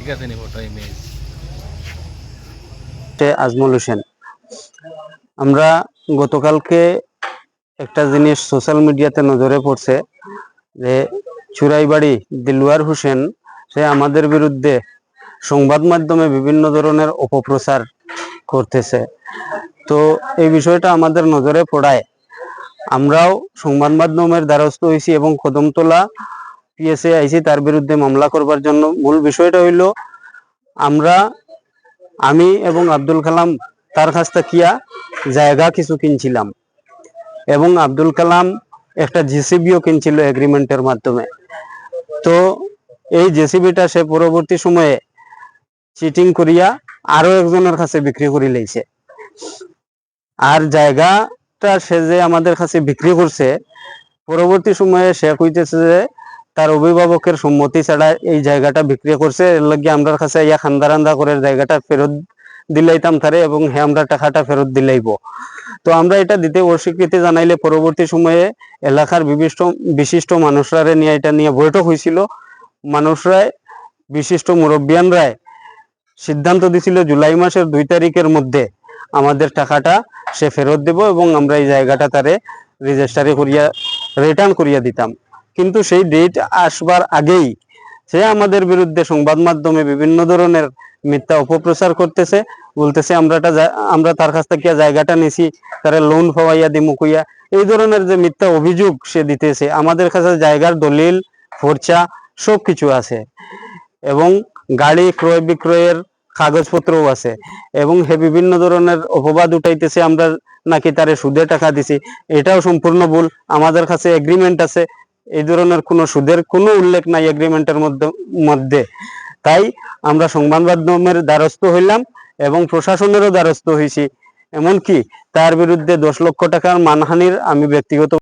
ঠিক আছে নি ফটো ইমেজ আজমল হোসেন। আমরা গতকালকে একটা জিনিস সোশ্যাল মিডিয়াতে নজরে পড়ছে যে চুরাইবাড়ি দিলওয়ার হোসেন সে আমাদের বিরুদ্ধে সংবাদ মাধ্যমে বিভিন্ন ধরনের অপপ্রচার করতেছে। তো এই বিষয়টা আমাদের নজরে পড়ায় আমরাও সংবাদ মাধ্যমের দ্বারস্থ হয়েছি এবং কদমতলা পিএসএ আইসি তার বিরুদ্ধে মামলা করবার জন্য। মূল বিষয়টা হইল আমি এবং আব্দুল কালাম তার কাছ থেকে জায়গা কিছু কিনছিলাম এবং আব্দুল কালাম একটা জেসিবিও কিনছিল এগ্রিমেন্টের মাধ্যমে। তো এই জেসিবিটা সে পরবর্তী সময়ে চিটিং করিয়া আরো একজনের কাছে বিক্রি করে লইছে। আর জায়গাটা সে যে আমাদের কাছে বিক্রি করছে, পরবর্তী সময়ে সে কইতেছে যে তার অভিভাবকের সম্মতি ছাড়া এই জায়গাটা বিক্রি করছে। এর লাগে আমরা কাছে ইয়া খান্দারান্দা করে জায়গাটা ফেরত দিলাইতাম তারে এবং হে আমরা টাকাটা ফেরত দিলাইব। তো আমরা এটা দিতে অস্বীকৃতি জানাইলে পরবর্তী সময়ে এলাকার বিশিষ্ট মানুষরা নিয়ে এটা নিয়ে বৈঠক হয়েছিল। মানুষরাই বিশিষ্ট মুরব্বিয়ানরাই সিদ্ধান্ত দিছিল জুলাই মাসের 2 তারিখের মধ্যে আমাদের টাকাটা সে ফেরত দেব এবং আমরা এই জায়গাটা তারে রেজিস্ট্রারি করিয়া রিটার্ন করিয়া দিতাম। কিন্তু সেই ডেট আসবার আগেই সে আমাদের বিরুদ্ধে সংবাদ মাধ্যমে বিভিন্ন ধরনের মিথ্যা অপপ্রচার করতেছে, বলতেছে আমরা তার কাছ থেকে জায়গাটা নিছি তারা লোন পাওয়াইয়া দিমু কইয়া। এই ধরনের যে মিথ্যা অভিযোগ সে দিতেছে। আমাদের কাছে জায়গার দলিল ফর্চা সবকিছু আছে এবং গাড়ি ক্রয় বিক্রয়ের কাগজপত্রও আছে এবং হে বিভিন্ন ধরনের অপবাদ উঠাইতেছে আমরা নাকি তারে সুদে টাকা দিছি। এটাও সম্পূর্ণ ভুল। আমাদের কাছে এগ্রিমেন্ট আছে, এই ধরনের কোনো সুদের কোনো উল্লেখ নাই এগ্রিমেন্টের মধ্যে। তাই আমরা সংবাদ মাধ্যমের দ্বারস্থ হইলাম এবং প্রশাসনেরও দ্বারস্থ হয়েছি। এমনকি তার বিরুদ্ধে 10 লক্ষ টাকার মানহানির আমি ব্যক্তিগত